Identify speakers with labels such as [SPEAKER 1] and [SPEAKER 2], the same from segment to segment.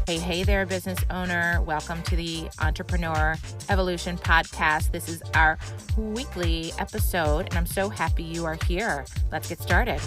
[SPEAKER 1] Hey there, business owner. Welcome to the Entrepreneur Evolution Podcast. This is our weekly episode, and I'm so happy you are here. Let's get started.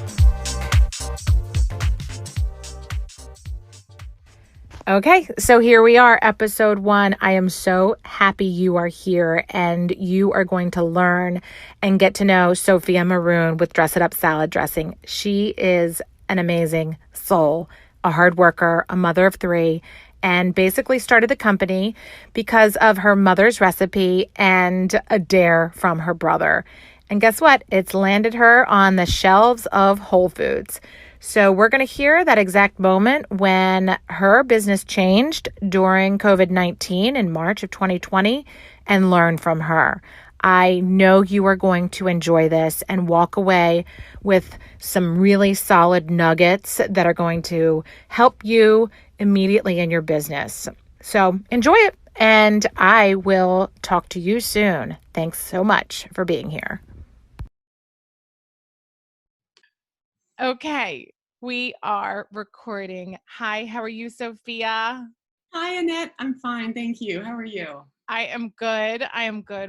[SPEAKER 1] Okay, so here we are, episode 1. I am so happy you are here, and you are going to learn and get to know Sophia Maroon with Dress It Up Salad Dressing. She is an amazing soul, a hard worker, a mother of 3, and basically started the company because of her mother's recipe and a dare from her brother. And guess what? It's landed her on the shelves of Whole Foods. So we're going to hear that exact moment when her business changed during COVID-19 in March of 2020 and learn from her. I know you are going to enjoy this and walk away with some really solid nuggets that are going to help you immediately in your business. So enjoy it, and I will talk to you soon. Thanks so much for being here. Okay, we are recording. Hi, how are you, Sophia?
[SPEAKER 2] Hi, Annette. I'm fine. Thank you. How are you?
[SPEAKER 1] I am good.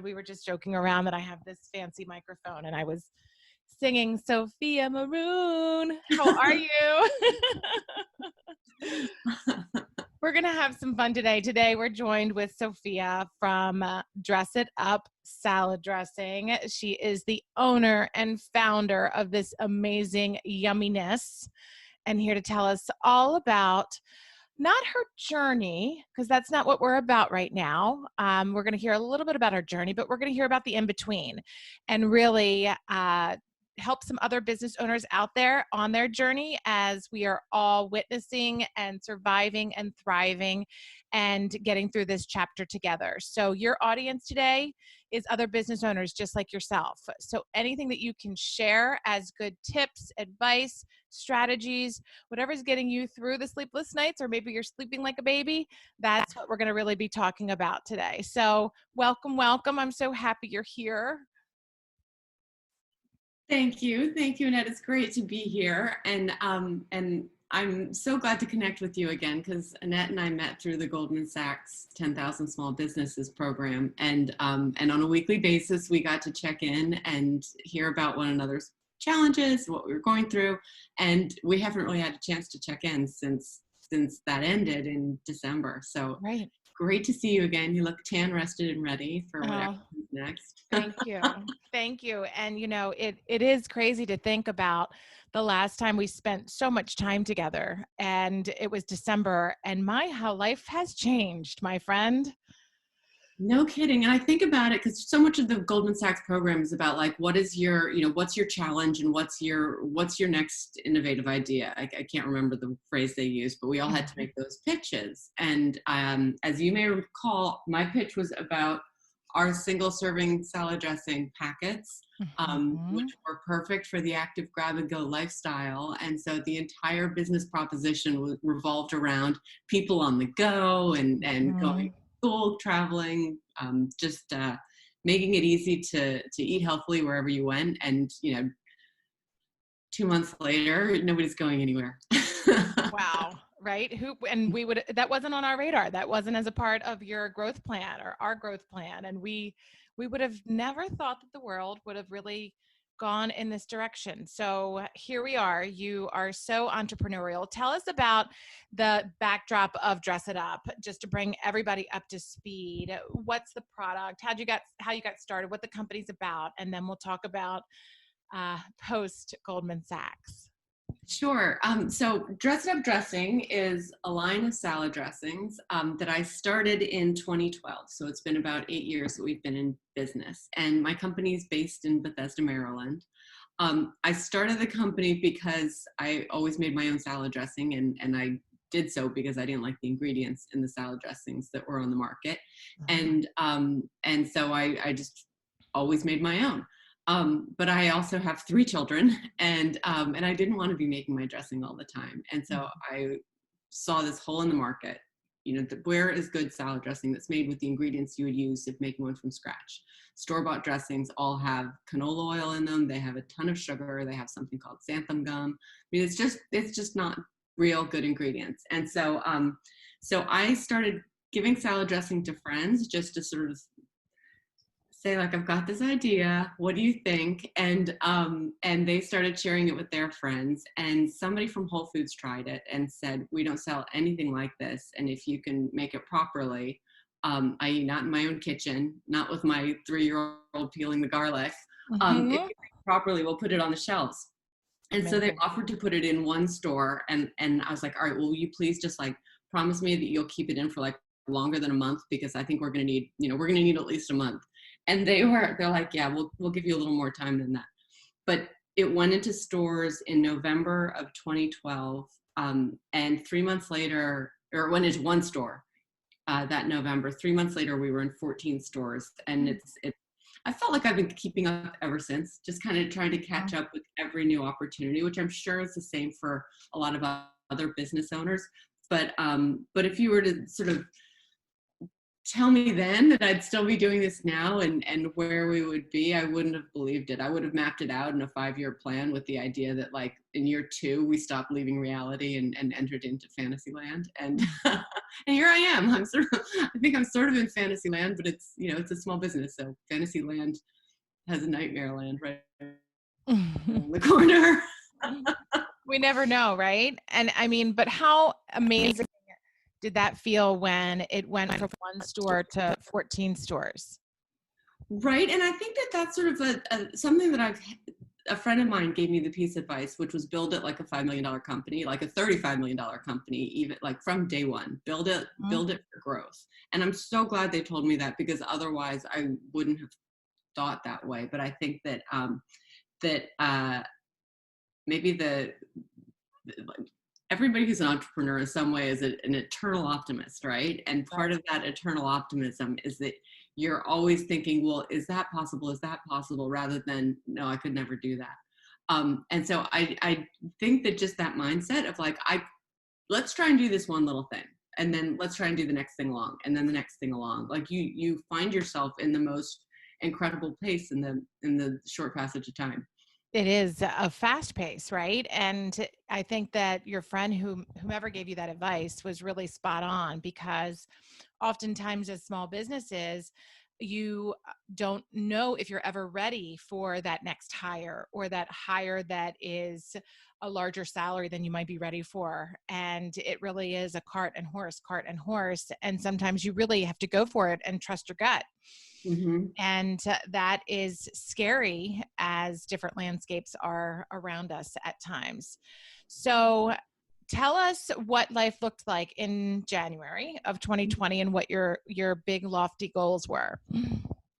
[SPEAKER 1] We were just joking around that I have this fancy microphone and I was singing Sophia Maroon. How are you? We're going to have some fun today. Today, we're joined with Sophia from Dress It Up Salad Dressing. She is the owner and founder of this amazing yummiest, and here to tell us all about not her journey, because that's not what we're about right now. We're going to hear a little bit about her journey, but we're going to hear about the in-between and really help some other business owners out there on their journey as we are all witnessing and surviving and thriving and getting through this chapter together. So your audience today is other business owners just like yourself. So anything that you can share as good tips, advice, strategies, whatever's getting you through the sleepless nights, or maybe you're sleeping like a baby, that's what we're going to really be talking about today. So welcome. I'm so happy you're here.
[SPEAKER 2] Thank you, Annette. It's great to be here, and I'm so glad to connect with you again because Annette and I met through the Goldman Sachs 10,000 Small Businesses program, and on a weekly basis we got to check in and hear about one another's challenges, what we were going through, and we haven't really had a chance to check in since that ended in December. So
[SPEAKER 1] right.
[SPEAKER 2] Great to see you again. You look tan, rested, and ready for whatever comes next.
[SPEAKER 1] Thank you. Thank you. And it is crazy to think about the last time we spent so much time together, and it was December, and how life has changed, my friend.
[SPEAKER 2] No kidding. And I think about it because so much of the Goldman Sachs program is about like, what's your challenge and what's your next innovative idea? I can't remember the phrase they used, but we all had to make those pitches. And as you may recall, my pitch was about our single serving salad dressing packets, which were perfect for the active grab and go lifestyle. And so the entire business proposition revolved around people on the go and going school, traveling, just making it easy to eat healthily wherever you went. And 2 months later, nobody's going anywhere.
[SPEAKER 1] Wow. Right. That wasn't on our radar. That wasn't as a part of your growth plan or our growth plan. And we would have never thought that the world would have really gone in this direction. So here we are. You are so entrepreneurial. Tell us about the backdrop of Dress It Up, just to bring everybody up to speed. What's the product? How you got started? What the company's about? And then we'll talk about post Goldman Sachs.
[SPEAKER 2] Sure. So Dress It Up Dressing is a line of salad dressings that I started in 2012. So it's been about 8 years that we've been in business. And my company is based in Bethesda, Maryland. I started the company because I always made my own salad dressing, and I did so because I didn't like the ingredients in the salad dressings that were on the market. And so I just always made my own. But I also have 3 children, and I didn't want to be making my dressing all the time. And so I saw this hole in the market. Where is good salad dressing that's made with the ingredients you would use if making one from scratch? Store-bought dressings all have canola oil in them. They have a ton of sugar. They have something called xanthan gum. I mean, it's just not real good ingredients. And so So I started giving salad dressing to friends just to sort of say like, I've got this idea, what do you think? And they started sharing it with their friends, and somebody from Whole Foods tried it and said, we don't sell anything like this, and if you can make it properly, i.e. not in my own kitchen, not with my 3-year-old peeling the garlic, if you make it properly, we'll put it on the shelves. And so they offered to put it in one store, and I was like, all right, well, will you please just like promise me that you'll keep it in for like longer than a month, because I think we're going to need, we're going to need at least a month. And they're like, yeah, we'll give you a little more time than that. But it went into stores in November of 2012. And 3 months later, or it went into one store that November. 3 months later, we were in 14 stores. And I felt like I've been keeping up ever since, just kind of trying to catch up with every new opportunity, which I'm sure is the same for a lot of other business owners. But if you were to sort of tell me then that I'd still be doing this now and where we would be, I wouldn't have believed it. I would have mapped it out in a 5-year plan with the idea that like in year 2, we stopped leaving reality and entered into fantasy land. And and here I am. I think I'm sort of in fantasy land, but it's, it's a small business. So fantasy land has a nightmare land right in the corner.
[SPEAKER 1] We never know, right? And I mean, but how amazing did that feel when it went from one store to 14 stores?
[SPEAKER 2] Right. And I think that that's sort of something that a friend of mine gave me the piece of advice, which was build it like a $5 million company, like a $35 million company, even like from day one, build it for growth. And I'm so glad they told me that, because otherwise I wouldn't have thought that way. But I think that, maybe everybody who's an entrepreneur in some way is an eternal optimist, right? And part of that eternal optimism is that you're always thinking, well, is that possible? Is that possible? Rather than, no, I could never do that. And so I think that just that mindset of like, let's try and do this one little thing, and then let's try and do the next thing along, and then the next thing along. Like you find yourself in the most incredible pace in the short passage of time.
[SPEAKER 1] It is a fast pace, right? And I think that your friend, whomever gave you that advice, was really spot on, because oftentimes as small businesses, you don't know if you're ever ready for that next hire, or that hire that is a larger salary than you might be ready for. And it really is a cart and horse. And sometimes you really have to go for it and trust your gut.
[SPEAKER 2] Mm-hmm.
[SPEAKER 1] And that is scary, as different landscapes are around us at times. So tell us what life looked like in January of 2020 and what your big lofty goals were.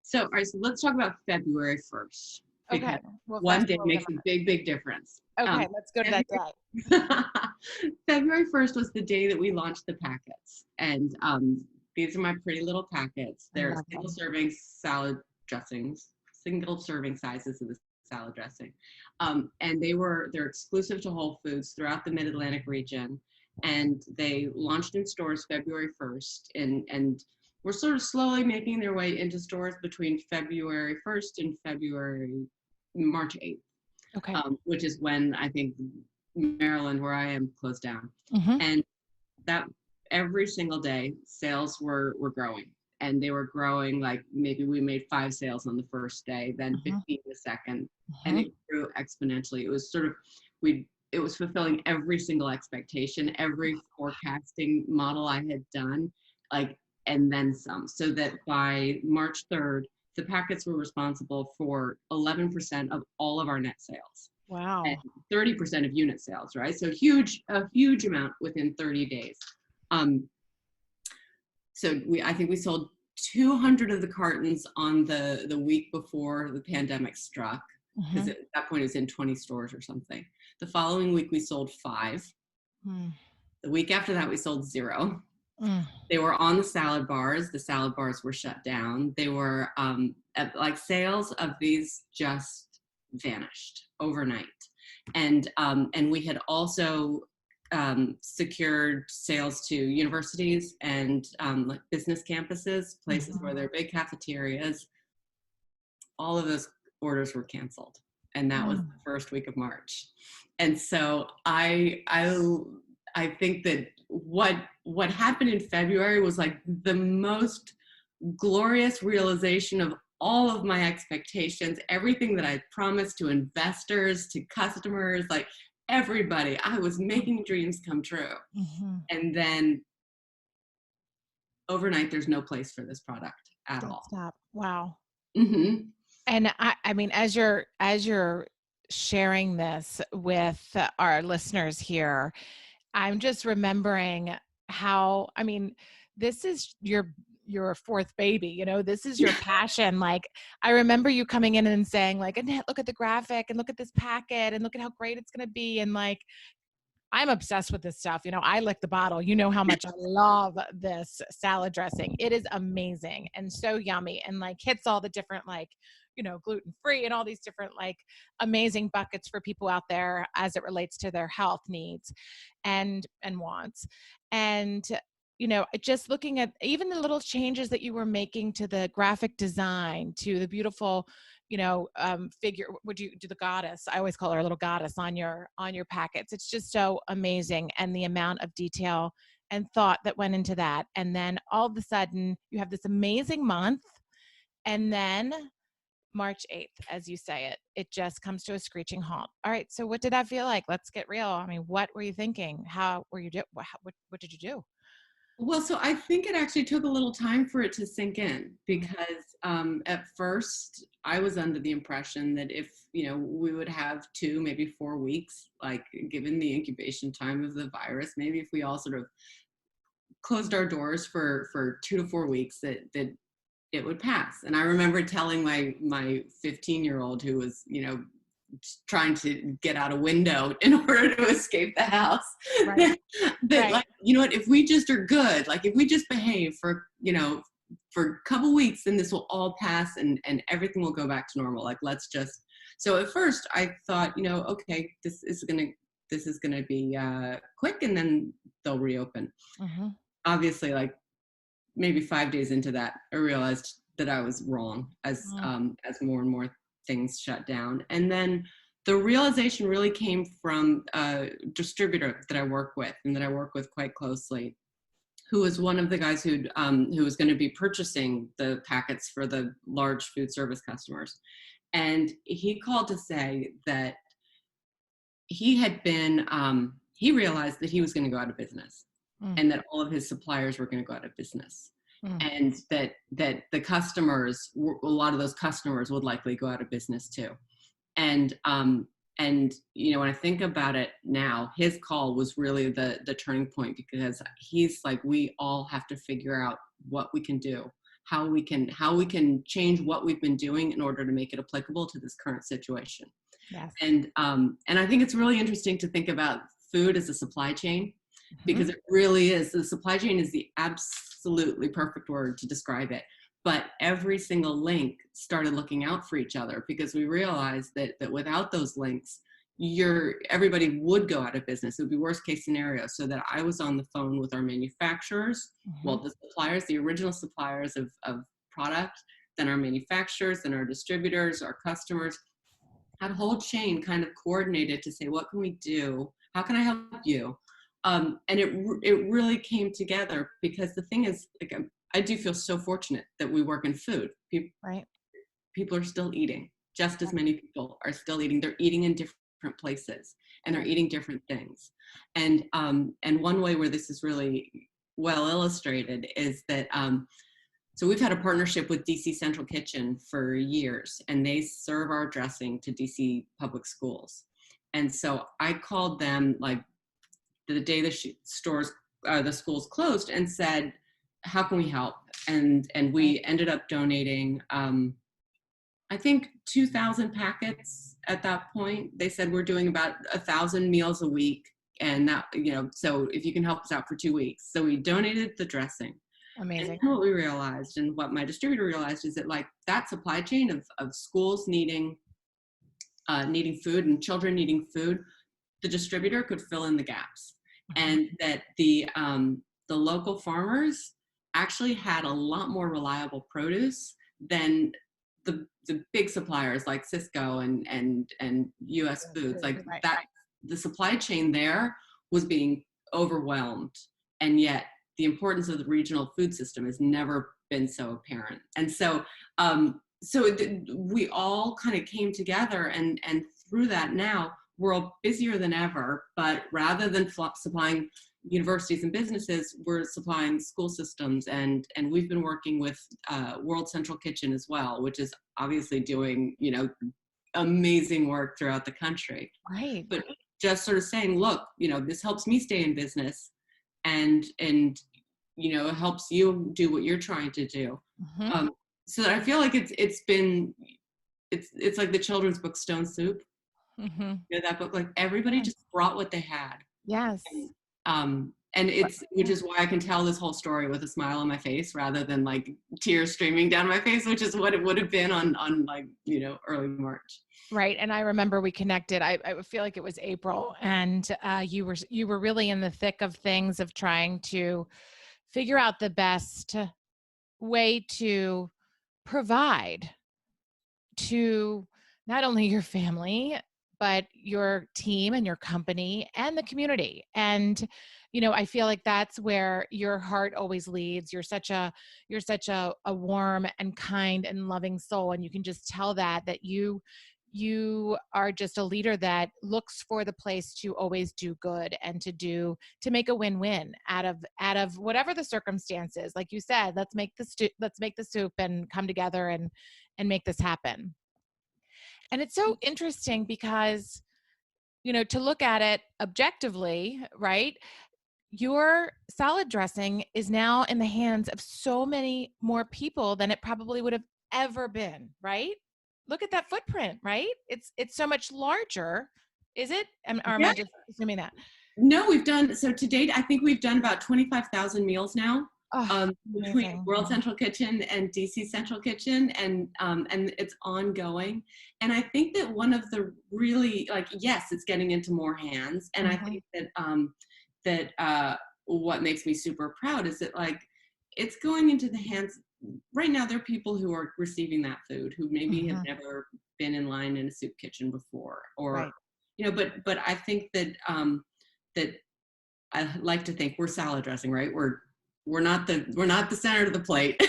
[SPEAKER 2] So, all right, so let's talk about February 1st.
[SPEAKER 1] Okay. Well,
[SPEAKER 2] one day makes a big, big difference.
[SPEAKER 1] Okay, let's go to that day.
[SPEAKER 2] February 1st was the day that we launched the packets. And these are my pretty little packets. They're single serving salad dressings, single serving sizes of the salad dressing. And they're exclusive to Whole Foods throughout the Mid-Atlantic region. And they launched in stores February 1st. And we're sort of slowly making their way into stores between February 1st and March 8th.
[SPEAKER 1] Okay.
[SPEAKER 2] Which is when I think Maryland, where I am, closed down.
[SPEAKER 1] Mm-hmm.
[SPEAKER 2] And that every single day, sales were growing. And they were growing, like maybe we made 5 sales on the first day, then 15 the second, and it grew exponentially. It was sort of, it was fulfilling every single expectation, every forecasting model I had done, and then some. So that by March 3rd, the packets were responsible for 11% of all of our net sales.
[SPEAKER 1] Wow.
[SPEAKER 2] And 30% of unit sales, right? So a huge amount within 30 days. So I think we sold 200 of the cartons on the week before the pandemic struck, because at that point it was in 20 stores or something. The following week we sold 5. The week after that we sold 0. They were on the salad bars. The salad bars were shut down. They were sales of these just vanished overnight. And we had also secured sales to universities and like business campuses, places where there are big cafeterias. All of those orders were canceled. And that was the first week of March. And so I I think that what happened in February was like the most glorious realization of all of my expectations, everything that I promised to investors, to customers, like everybody. I was making dreams come true.
[SPEAKER 3] Mm-hmm.
[SPEAKER 2] And then overnight, there's no place for this product at all.
[SPEAKER 3] Stop. Wow.
[SPEAKER 2] Mm-hmm.
[SPEAKER 3] And I mean, as you're sharing this with our listeners here, I'm just remembering how, I mean, this is your fourth baby, you know, this is your passion. Like, I remember you coming in and saying like, Annette, look at the graphic and look at this packet and look at how great it's going to be. And like, I'm obsessed with this stuff. You know, I lick the bottle. You know how much I love this salad dressing. It is amazing and so yummy and like hits all the different like, you know, gluten-free and all these different like amazing buckets for people out there as it relates to their health needs and wants. And you know, just looking at even the little changes that you were making to the graphic design, to the beautiful, you know, figure, would you do the goddess? I always call her a little goddess on your packets. It's just so amazing. And the amount of detail and thought that went into that. And then all of a sudden you have this amazing month. And then March 8th, as you say it, it just comes to a screeching halt. All right. So what did that feel like? Let's get real. I mean, what were you thinking? How were you what did you do?
[SPEAKER 2] Well, so I think it actually took a little time for it to sink in because at first I was under the impression that if, you know, we would have 2, maybe 4 weeks, like given the incubation time of the virus, maybe if we all sort of closed our doors for 2 to 4 weeks, that it would pass. And I remember telling my 15-year-old who was, you know, trying to get out a window in order to escape the house.
[SPEAKER 3] Right.
[SPEAKER 2] that
[SPEAKER 3] Right.
[SPEAKER 2] like, you know what, if we just are good, like if we just behave for, you know, for a couple weeks, then this will all pass and everything will go back to normal. Like, let's just, so at first I thought, you know, okay, this is gonna be quick and then they'll reopen.
[SPEAKER 3] Mm-hmm.
[SPEAKER 2] Obviously, like maybe 5 days into that, I realized that I was wrong as more and more things shut down. And then the realization really came from a distributor that I work with and that I work with quite closely, who was one of the guys who was going to be purchasing the packets for the large food service customers. And he called to say that he had been, he realized that he was going to go out of business and that all of his suppliers were going to go out of business. And that the customers, a lot of those customers would likely go out of business too. And you know, when I think about it now, his call was really the turning point, because he's like, we all have to figure out what we can do, how we can change what we've been doing in order to make it applicable to this current situation.
[SPEAKER 3] Yes.
[SPEAKER 2] And I think it's really interesting to think about food as a supply chain, because it really is. The supply chain is the absolutely perfect word to describe it. But every single link started looking out for each other, because we realized that without those links, everybody would go out of business. It would be worst case scenario. So that I was on the phone with our manufacturers, well, the suppliers, the original suppliers of product, then our manufacturers, then our distributors, our customers, had a whole chain kind of coordinated to say, what can we do? How can I help you? And it really came together, because the thing is, like, I do feel so fortunate that we work in food. People are still eating. Just as many people are still eating. They're eating in different places, and they're eating different things. And one way where this is really well illustrated is that, so we've had a partnership with DC Central Kitchen for years, and they serve our dressing to DC public schools. And so I called them like the day the schools closed and said, how can we help? And we ended up donating, I think 2,000 packets at that point. They said we're doing about 1,000 meals a week. And that, you know, so if you can help us out for 2 weeks. So we donated the dressing.
[SPEAKER 3] Amazing.
[SPEAKER 2] And what we realized, and what my distributor realized, is that like that supply chain of schools needing food and children needing food, the distributor could fill in the gaps. And that the local farmers actually had a lot more reliable produce than the big suppliers like Cisco and US Foods. Like that, the supply chain there was being overwhelmed, and yet the importance of the regional food system has never been so apparent. And so we all kind of came together, and through that now we're all busier than ever, but rather than supplying universities and businesses, we're supplying school systems, and we've been working with World Central Kitchen as well, which is obviously doing, you know, amazing work throughout the country.
[SPEAKER 3] Right.
[SPEAKER 2] But just sort of saying, look, you know, this helps me stay in business, and you know, it helps you do what you're trying to do.
[SPEAKER 3] Mm-hmm.
[SPEAKER 2] So that I feel like it's like the children's book Stone Soup.
[SPEAKER 3] Mm-hmm.
[SPEAKER 2] You know, that book, like everybody just brought what they had.
[SPEAKER 3] Yes.
[SPEAKER 2] And it's, which is why I can tell this whole story with a smile on my face rather than like tears streaming down my face, which is what it would have been on like, you know, early March.
[SPEAKER 3] Right. And I remember we connected, I feel like it was April, and you were really in the thick of things, of trying to figure out the best way to provide to not only your family, but your team and your company and the community. And, you know, I feel like that's where your heart always leads. You're such a warm and kind and loving soul. And you can just tell that you are just a leader that looks for the place to always do good and to make a win-win out of whatever the circumstances. Like you said, let's make the soup and come together and make this happen. And it's so interesting because, you know, to look at it objectively, right? Your salad dressing is now in the hands of so many more people than it probably would have ever been, right? Look at that footprint, right? It's so much larger. Is it? Or am
[SPEAKER 2] Yeah.
[SPEAKER 3] I just assuming that?
[SPEAKER 2] No, we've done, so to date, I think we've done about 25,000 meals now.
[SPEAKER 3] Oh,
[SPEAKER 2] Between
[SPEAKER 3] amazing.
[SPEAKER 2] World Central Kitchen and DC Central Kitchen, and it's ongoing. And I think that one of the really, like, yes, it's getting into more hands, and I think that what makes me super proud is that, like, it's going into the hands right now. There are people who are receiving that food who maybe have never been in line in a soup kitchen before, or
[SPEAKER 3] Right.
[SPEAKER 2] you know, but I think that that I like to think we're salad dressing, right? We're not the center of the plate.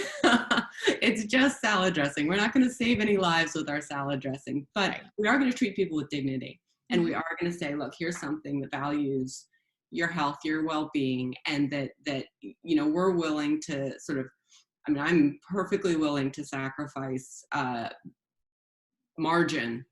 [SPEAKER 2] It's just salad dressing. We're not going to save any lives with our salad dressing, but we are going to treat people with dignity, and we are going to say, look, here's something that values your health, your well-being, and that you know, we're willing to sort of, I mean, I'm perfectly willing to sacrifice margin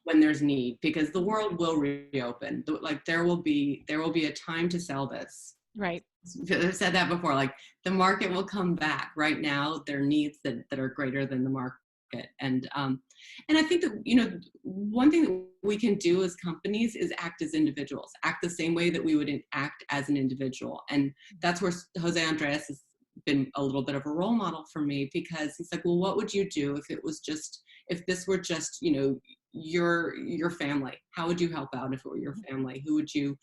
[SPEAKER 2] when there's need, because the world will reopen. Like there will be a time to sell this.
[SPEAKER 3] Right.
[SPEAKER 2] I've said that before, like the market will come back. Right now there are needs that are greater than the market. And I think that, you know, one thing that we can do as companies is act as individuals, act the same way that we would act as an individual. And that's where Jose Andres has been a little bit of a role model for me, because he's like, well, what would you do if this were just, you know, your family? How would you help out if it were your family? Who would you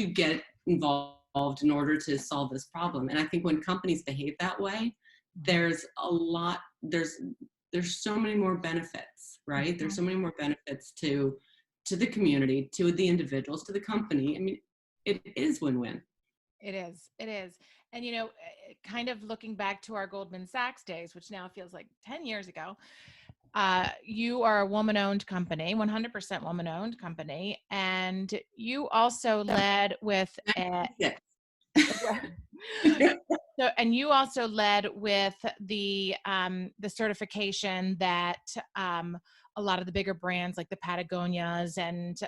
[SPEAKER 2] get involved in order to solve this problem? And I think when companies behave that way, there's so many more benefits, right? There's so many more benefits to the community, to the individuals, to the company. I mean, it is win-win.
[SPEAKER 3] It is. It is. And, you know, kind of looking back to our Goldman Sachs days, which now feels like 10 years ago, you are a woman-owned company, 100% woman-owned company. And you also led with and you also led with the certification that a lot of the bigger brands like the Patagonias and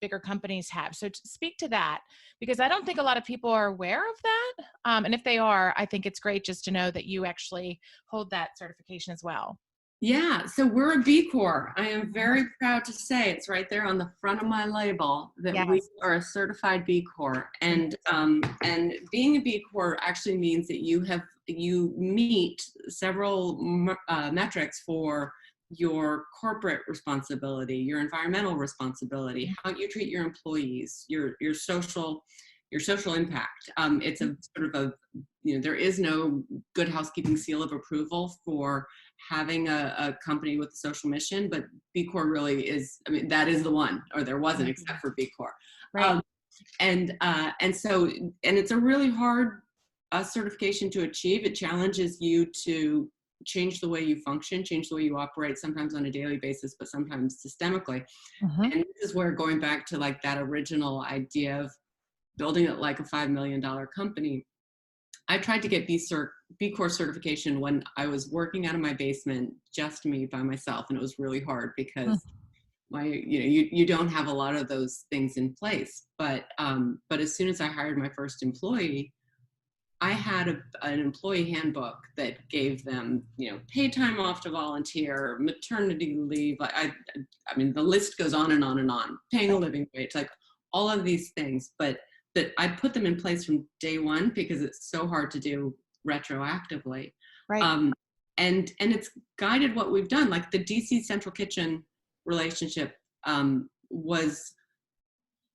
[SPEAKER 3] bigger companies have. So speak to that, because I don't think a lot of people are aware of that. And if they are, I think it's great just to know that you actually hold that certification as well.
[SPEAKER 2] Yeah, so we're a B Corp. I am very proud to say it's right there on the front of my label that we are a certified B Corp. And being a B Corp actually means that you meet several metrics for your corporate responsibility, your environmental responsibility, how you treat your employees, your social impact. It's a sort of you know, there is no Good Housekeeping seal of approval for having a company with a social mission, but B Corp really is. I mean, that is the one, or there wasn't, except for B Corp.
[SPEAKER 3] Right.
[SPEAKER 2] And so, and it's a really hard certification to achieve. It challenges you to change the way you function, change the way you operate, sometimes on a daily basis, but sometimes systemically.
[SPEAKER 3] Mhm.
[SPEAKER 2] And this is where, going back to like that original idea of building it like a $5 million company, I tried to get B Corp certification when I was working out of my basement, just me by myself. And it was really hard because you don't have a lot of those things in place. But as soon as I hired my first employee, I had an employee handbook that gave them, paid time off to volunteer, maternity leave. I mean, the list goes on and on and on. Paying a living wage, like all of these things. But that I put them in place from day one because it's so hard to do retroactively.
[SPEAKER 3] Right.
[SPEAKER 2] And it's guided what we've done. Like the DC Central Kitchen relationship was.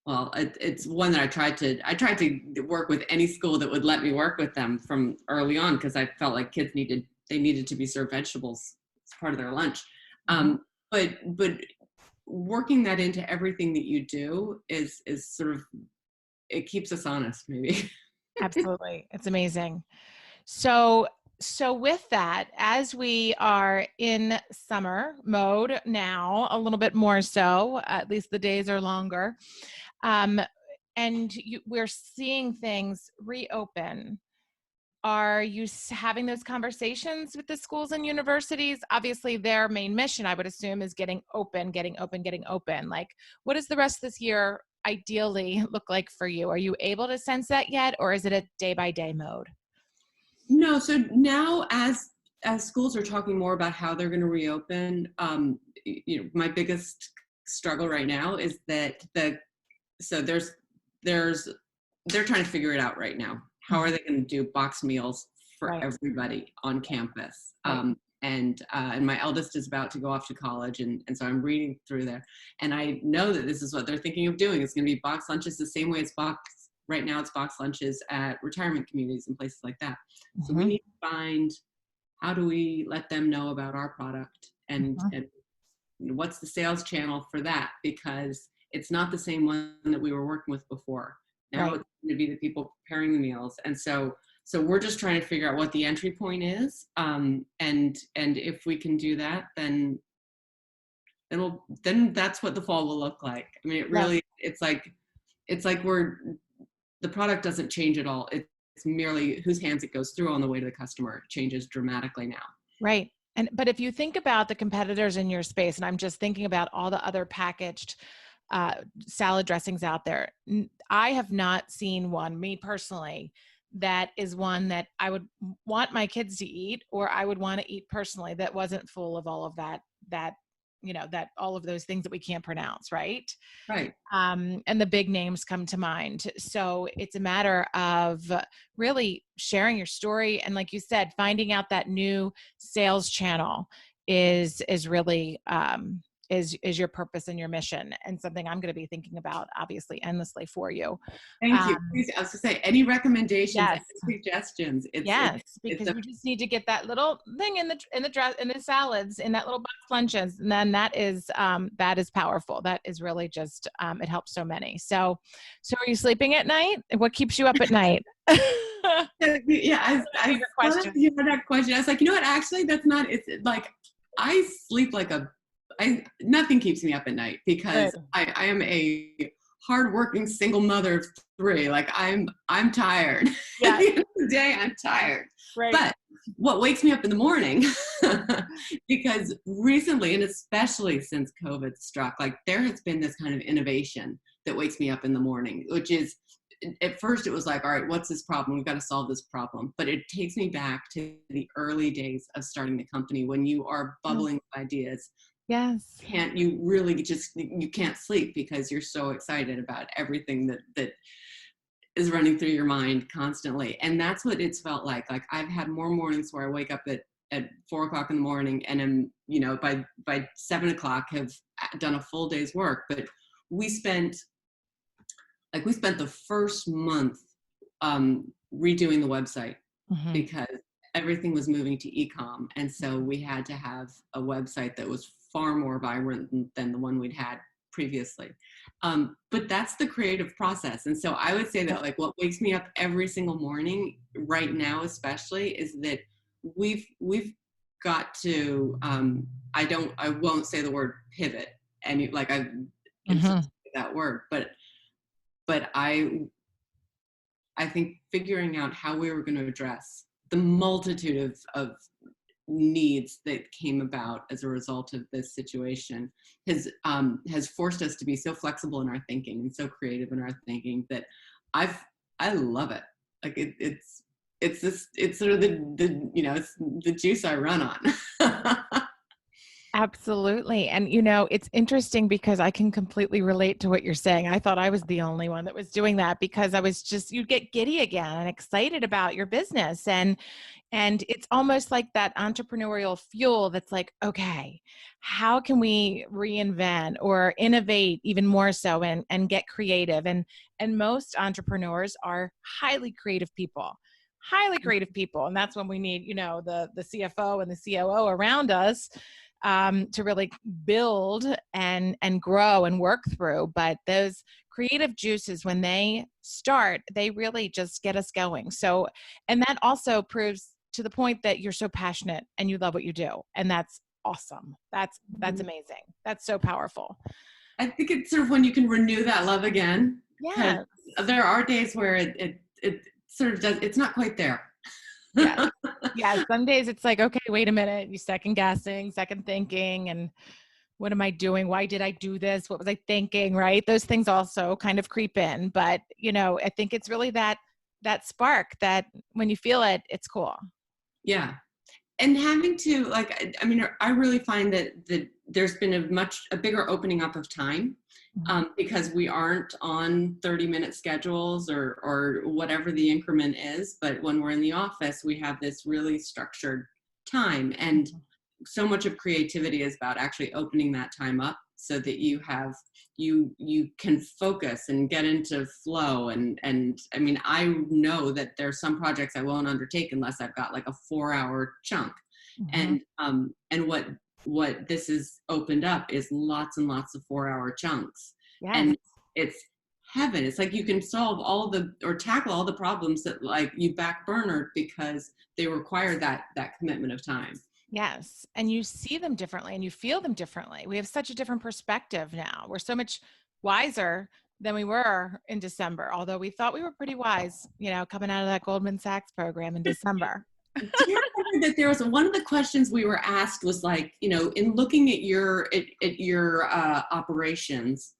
[SPEAKER 2] Well, it's one that I tried to work with any school that would let me work with them from early on, because I felt like kids needed to be served vegetables as part of their lunch. But working that into everything that you do is sort of, it keeps us honest, maybe.
[SPEAKER 3] Absolutely. It's amazing. So with that, as we are in summer mode now, a little bit more so, at least the days are longer, and we're seeing things reopen. Are you having those conversations with the schools and universities? Obviously, their main mission, I would assume, is getting open. Like, what does the rest of this year ideally look like for you? Are you able to sense that yet, or is it a day-by-day mode?
[SPEAKER 2] No, so now as schools are talking more about how they're going to reopen, my biggest struggle right now is that they're trying to figure it out right now. How are they going to do box meals for everybody on campus? And my eldest is about to go off to college, and so I'm reading through there, and I know that this is what they're thinking of doing. It's going to be box lunches the same way it's right now it's box lunches at retirement communities and places like that. So we need to find, how do we let them know about our product, and what's the sales channel for that? Because it's not the same one that we were working with before. Now it's going to be the people preparing the meals. And so we're just trying to figure out what the entry point is. And if we can do that, then that's what the fall will look like. I mean, it really, it's like the product doesn't change at all. It's merely whose hands it goes through on the way to the customer. It changes dramatically now.
[SPEAKER 3] Right. But if you think about the competitors in your space, and I'm just thinking about all the other packaged salad dressings out there, I have not seen one, me personally, that is one that I would want my kids to eat, or I would want to eat personally, that wasn't full of all of that all of those things that we can't pronounce. Right. And the big names come to mind. So it's a matter of really sharing your story. And like you said, finding out that new sales channel is really, is your purpose and your mission, and something I'm going to be thinking about, obviously, endlessly for you.
[SPEAKER 2] Thank you. Please, I was going to say, any recommendations, any suggestions?
[SPEAKER 3] Because we just need to get that little thing in the salads, in that little box lunches, and then that is powerful. That is really just it helps so many. So are you sleeping at night? What keeps you up at night?
[SPEAKER 2] Yeah, I question. You had that question. I was like, you know what? Actually, that's not. It's like I sleep like nothing keeps me up at night, because I am a hardworking single mother of 3. Like I'm tired.
[SPEAKER 3] Yeah.
[SPEAKER 2] At the end of the day, I'm tired.
[SPEAKER 3] Right.
[SPEAKER 2] But what wakes me up in the morning, because recently, and especially since COVID struck, like there has been this kind of innovation that wakes me up in the morning, which is, at first it was like, all right, what's this problem? We've got to solve this problem. But it takes me back to the early days of starting the company, when you are bubbling with ideas.
[SPEAKER 3] Yes.
[SPEAKER 2] You really you can't sleep, because you're so excited about everything that is running through your mind constantly. And that's what it's felt like. Like I've had more mornings where I wake up at 4:00 in the morning, and am, by 7:00 have done a full day's work. But we spent the first month redoing the website, because everything was moving to e-com. And so we had to have a website that was far more vibrant than the one we'd had previously. But that's the creative process. And so I would say that like what wakes me up every single morning right now, especially, is that we've got to, I won't say the word pivot. And like I
[SPEAKER 3] Mhm.
[SPEAKER 2] that word, but I think figuring out how we were going to address the multitude of needs that came about as a result of this situation has forced us to be so flexible in our thinking and so creative in our thinking that I love it. Like it's sort of the it's the juice I run on.
[SPEAKER 3] Absolutely. And it's interesting because I can completely relate to what you're saying. I thought I was the only one that was doing that because I was just, you'd get giddy again and excited about your business. And it's almost like that entrepreneurial fuel that's like, okay, how can we reinvent or innovate even more so and get creative? And most entrepreneurs are highly creative people. Highly creative people. And that's when we need, the CFO and the COO around us to really build and grow and work through. But those creative juices, when they start, they really just get us going. So, and that also proves to the point that you're so passionate and you love what you do. And that's awesome. That's amazing. That's so powerful.
[SPEAKER 2] I think it's sort of when you can renew that love again.
[SPEAKER 3] Yeah.
[SPEAKER 2] There are days where it sort of does, it's not quite there.
[SPEAKER 3] Yeah. Yeah. Some days it's like, okay, wait a minute. You second guessing, second thinking, and what am I doing? Why did I do this? What was I thinking? Right. Those things also kind of creep in. But, I think it's really that spark that when you feel it, it's cool.
[SPEAKER 2] Yeah. And having to like, I mean, I really find that there's been a bigger opening up of time because we aren't on 30-minute schedules or whatever the increment is. But when we're in the office, we have this really structured time. And so much of creativity is about actually opening that time up so that you can focus and get into flow. And I mean, I know that there's some projects I won't undertake unless I've got like a 4-hour chunk. And what this has opened up is lots and lots of 4-hour chunks.
[SPEAKER 3] Yes.
[SPEAKER 2] And it's heaven. It's like you can solve or tackle all the problems that like you backburnered because they require that commitment of time.
[SPEAKER 3] Yes. And you see them differently and you feel them differently. We have such a different perspective now. We're so much wiser than we were in December, although we thought we were pretty wise, coming out of that Goldman Sachs program in December.
[SPEAKER 2] Do you remember that there was one of the questions we were asked was like, in looking at your operations,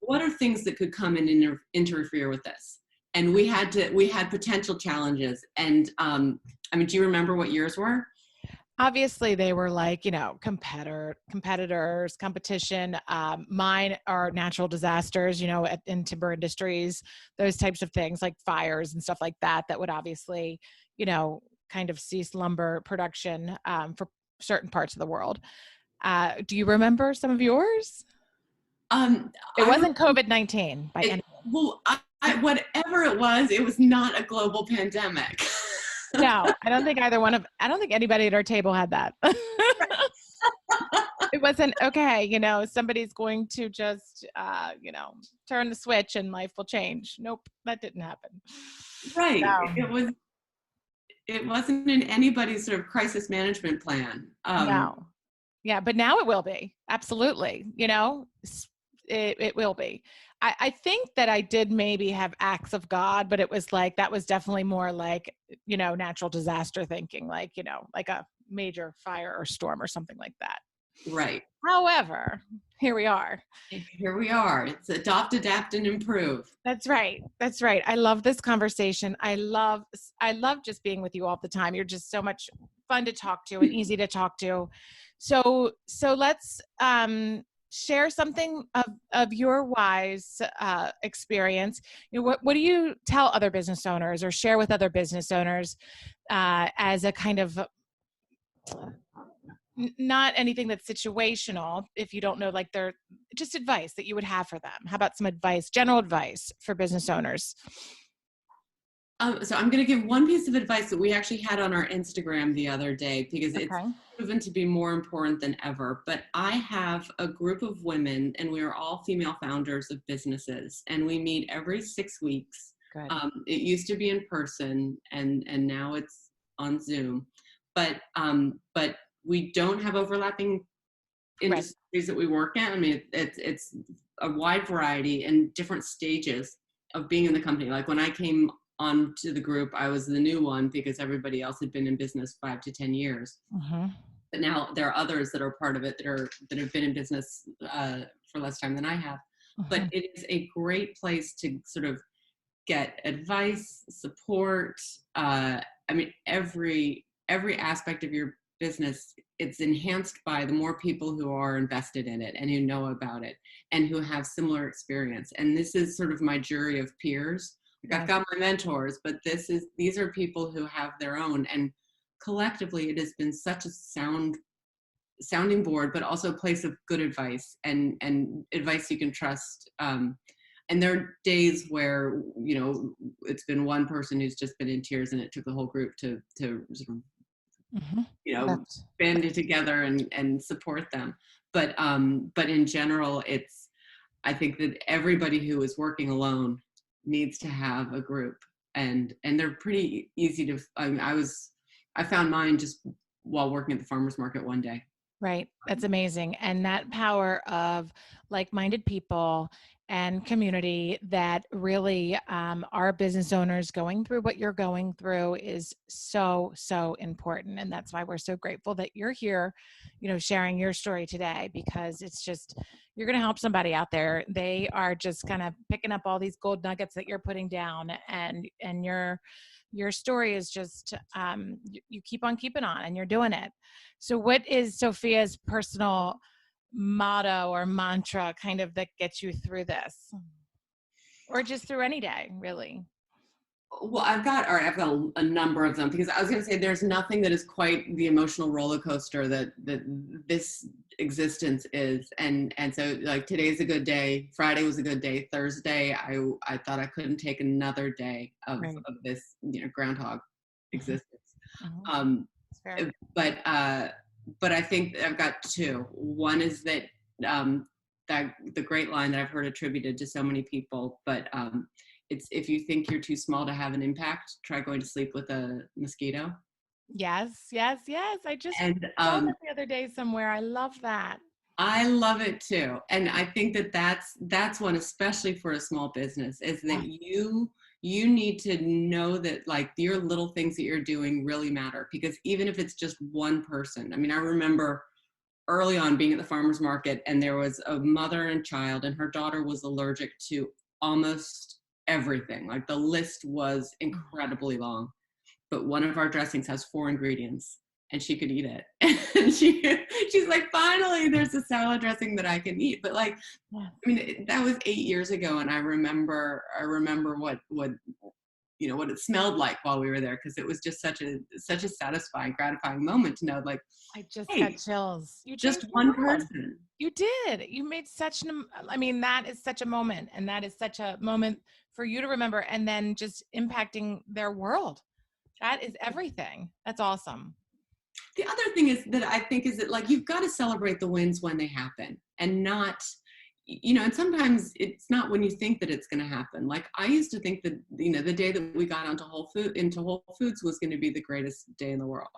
[SPEAKER 2] what are things that could come in and interfere with this? And we had potential challenges. And I mean, do you remember what yours were?
[SPEAKER 3] Obviously, they were like, competitors, competition. Mine are natural disasters, in timber industries, those types of things like fires and stuff like that would obviously, kind of cease lumber production for certain parts of the world. Do you remember some of yours? It wasn't COVID-19 by any means.
[SPEAKER 2] Well, whatever it was not a global pandemic.
[SPEAKER 3] No, I don't think anybody at our table had that. It wasn't, okay, somebody's going to just, turn the switch and life will change. Nope, that didn't happen.
[SPEAKER 2] Right. It wasn't in anybody's sort of crisis management plan.
[SPEAKER 3] No. Yeah, but now it will be. Absolutely. It will be. I think that I did maybe have acts of God, but it was like, that was definitely more like, natural disaster thinking, like, like a major fire or storm or something like that.
[SPEAKER 2] Right.
[SPEAKER 3] However, here we are.
[SPEAKER 2] It's adopt, adapt, and improve.
[SPEAKER 3] That's right. I love this conversation. I love just being with you all the time. You're just so much fun to talk to and easy to talk to. So let's share something of your wise experience. What do you tell other business owners or share with other business owners as a kind of not anything that's situational, if you don't know, like they're just advice that you would have for them? How about some advice, general advice for business owners?
[SPEAKER 2] So I'm going to give one piece of advice that we actually had on our Instagram the other day, because it's
[SPEAKER 1] Okay.
[SPEAKER 2] proven to be more important than ever. But I have a group of women, and we are all female founders of businesses, and we meet every 6 weeks.
[SPEAKER 1] Good.
[SPEAKER 2] It used to be in person, and now it's on Zoom. But we don't have overlapping
[SPEAKER 1] Right.
[SPEAKER 2] industries that we work in. I mean, it's a wide variety and different stages of being in the company. Like when I came onto the group, I was the new one because everybody else had been in business 5 to 10 years.
[SPEAKER 1] Mm-hmm.
[SPEAKER 2] But now there are others that are part of it that have been in business for less time than I have. But it is a great place to sort of get advice, support. I mean, every aspect of your business, it's enhanced by the more people who are invested in it and who know about it and who have similar experience. And this is sort of my jury of peers. Like I've got my mentors, but these are people who have their own. And collectively, it has been such a sounding board, but also a place of good advice and advice you can trust. And there are days where, you know, it's been one person who's just been in tears, and it took the whole group to sort of, you know, band it together and support them. But in general, I think that everybody who is working alone needs to have a group, and they're pretty easy to. I found mine just while working at the farmers market one day.
[SPEAKER 3] Right. That's amazing. And that power of like-minded people and community that really are business owners going through what you're going through is so, so important. And that's why we're so grateful that you're here, you know, sharing your story today, because it's just, you're going to help somebody out there. They are just kind of picking up all these gold nuggets that you're putting down, and your story is just, you keep on keeping on, and you're doing it. So what is Sophia's personal motto or mantra kind of that gets you through this, or just through any day, really?
[SPEAKER 2] Well, I've got a number of them, because I was going to say there's nothing that is quite the emotional roller coaster that this existence is. And so like today's a good day. Friday was a good day. Thursday, I thought I couldn't take another day of this, you know, groundhog existence. But I think I've got two. One is that that the great line that I've heard attributed to so many people, but it's, if you think you're too small to have an impact, try going to sleep with a mosquito.
[SPEAKER 3] Yes. I just saw that the other day somewhere. I love that.
[SPEAKER 2] I love it too. And I think that that's one, especially for a small business, is that you need to know that like your little things that you're doing really matter, because even if it's just one person. I mean, I remember early on being at the farmer's market, and there was a mother and child, and her daughter was allergic to almost everything. Like the list was incredibly long, but one of our dressings has 4 ingredients and she could eat it. And she's like, finally there's a salad dressing that I can eat. But like, I mean, that was 8 years ago. And I remember what you know, what it smelled like while we were there, because it was just such a satisfying, gratifying moment to know, like,
[SPEAKER 3] I just got chills. You
[SPEAKER 2] just one person.
[SPEAKER 3] You did. You made such an, I mean, that is such a moment, and that is such a moment for you to remember, and then just impacting their world. That is everything. That's awesome.
[SPEAKER 2] The other thing is that I think is that like, you've got to celebrate the wins when they happen, and not, you know, and sometimes it's not when you think that it's going to happen. Like I used to think that, you know, the day that we got into Whole Foods was going to be the greatest day in the world.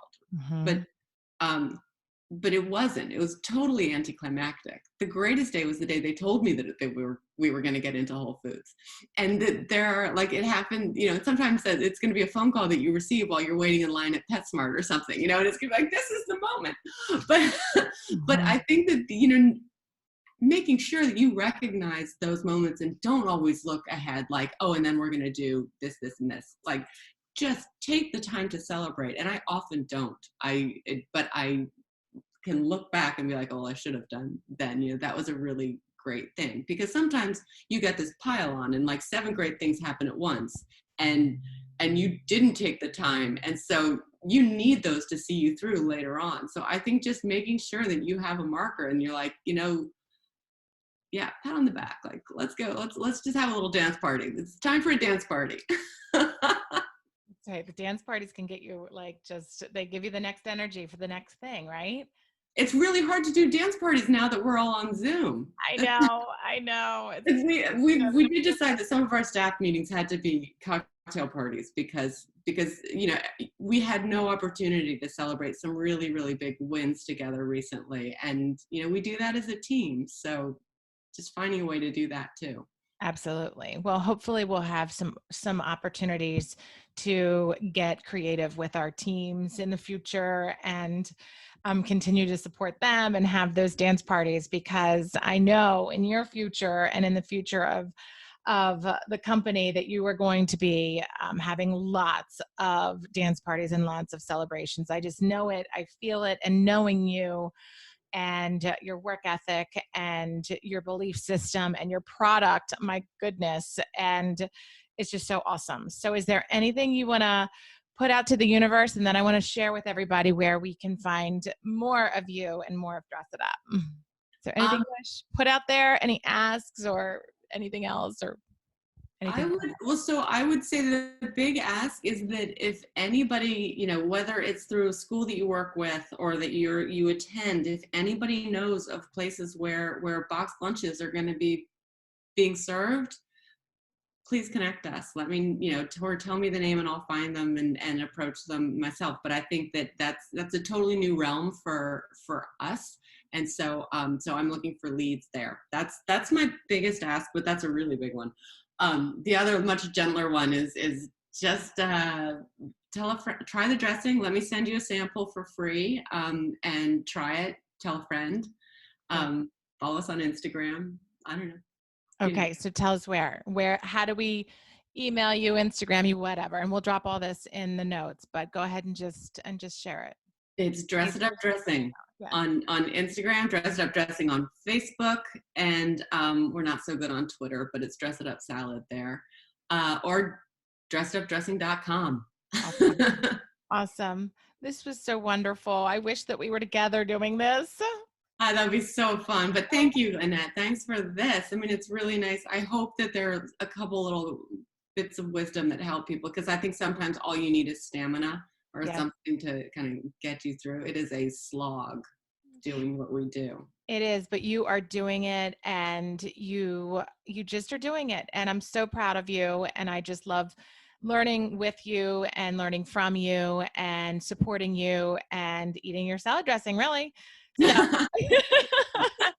[SPEAKER 2] But it wasn't. It was totally anticlimactic. The greatest day was the day they told me that we were going to get into Whole Foods, and that it happened. You know, sometimes that it's going to be a phone call that you receive while you're waiting in line at PetSmart or something. You know, and it's going to be like, this is the moment. But I think that, you know, making sure that you recognize those moments and don't always look ahead like, oh, and then we're going to do this, this, and this. Like, just take the time to celebrate. And I often don't. But I can look back and be like, oh, I should have done then. You know, that was a really great thing. Because sometimes you get this pile on, and like 7 great things happen at once, and you didn't take the time. And so you need those to see you through later on. So I think just making sure that you have a marker, and you're like, you know, yeah, pat on the back. Like, let's go. Let's just have a little dance party. It's time for a dance party.
[SPEAKER 3] right. The dance parties can get you like they give you the next energy for the next thing, right?
[SPEAKER 2] It's really hard to do dance parties now that we're all on Zoom.
[SPEAKER 3] I know.
[SPEAKER 2] We did decide that some of our staff meetings had to be cocktail parties because we had no opportunity to celebrate some really, really big wins together recently. And we do that as a team. So just finding a way to do that too.
[SPEAKER 3] Absolutely. Well, hopefully we'll have some opportunities to get creative with our teams in the future and continue to support them and have those dance parties, because I know in your future and in the future of the company that you are going to be having lots of dance parties and lots of celebrations. I just know it. I feel it. And knowing you and your work ethic and your belief system and your product, my goodness. And it's just so awesome. So is there anything you want to put out to the universe? And then I want to share with everybody where we can find more of you and more of Dress It Up. Is there anything you want to put out there? Any asks or anything else or anything?
[SPEAKER 2] I would say that the big ask is that if anybody, whether it's through a school that you work with or that you attend, if anybody knows of places where boxed lunches are going to be being served, please connect us. Let me, or tell me the name and I'll find them and approach them myself. But I think that's a totally new realm for us. And so I'm looking for leads there. That's my biggest ask, but that's a really big one. The other much gentler one is just tell a friend, try the dressing. Let me send you a sample for free, and try it. Tell a friend. Follow us on Instagram. I don't know.
[SPEAKER 3] Okay, so tell us where, how do we email you, Instagram you, whatever, and we'll drop all this in the notes, but go ahead and just share it.
[SPEAKER 2] It's Dress It Up Dressing on Instagram, Dress It Up Dressing on Facebook, and we're not so good on Twitter, but it's Dress It Up Salad there, or dressedupdressing.com.
[SPEAKER 3] Awesome. This was so wonderful. I wish that we were together doing this.
[SPEAKER 2] That'd be so fun. But thank you, Annette. Thanks for this. I mean, it's really nice. I hope that there are a couple little bits of wisdom that help people, because I think sometimes all you need is stamina or something to kind of get you through. It is a slog doing what we do.
[SPEAKER 3] It is, but you are doing it, and you just are doing it. And I'm so proud of you. And I just love learning with you and learning from you and supporting you and eating your salad dressing, really. So.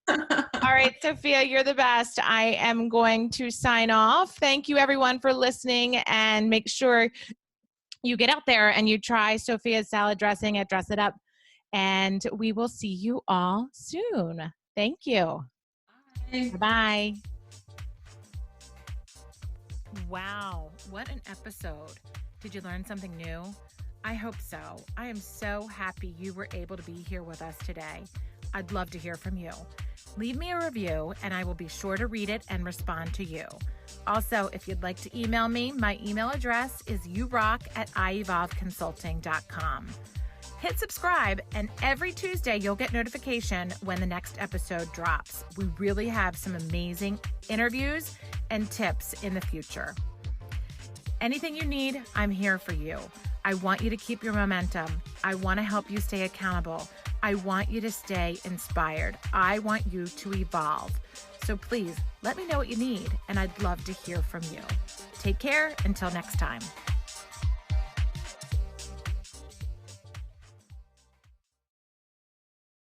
[SPEAKER 3] All right, Sophia, you're the best. I am going to sign off. Thank you, everyone, for listening, and make sure you get out there and you try Sophia's salad dressing at Dress It Up, and we will see you all soon. Thank you.
[SPEAKER 2] Bye.
[SPEAKER 3] Bye.
[SPEAKER 1] Wow, what an episode. Did you learn something new? I hope so. I am so happy you were able to be here with us today. I'd love to hear from you. Leave me a review and I will be sure to read it and respond to you. Also, if you'd like to email me, my email address is yourock@ievolveconsulting.com. Hit subscribe, and every Tuesday you'll get notification when the next episode drops. We really have some amazing interviews and tips in the future. Anything you need, I'm here for you. I want you to keep your momentum. I want to help you stay accountable. I want you to stay inspired. I want you to evolve. So please let me know what you need, and I'd love to hear from you. Take care until next time.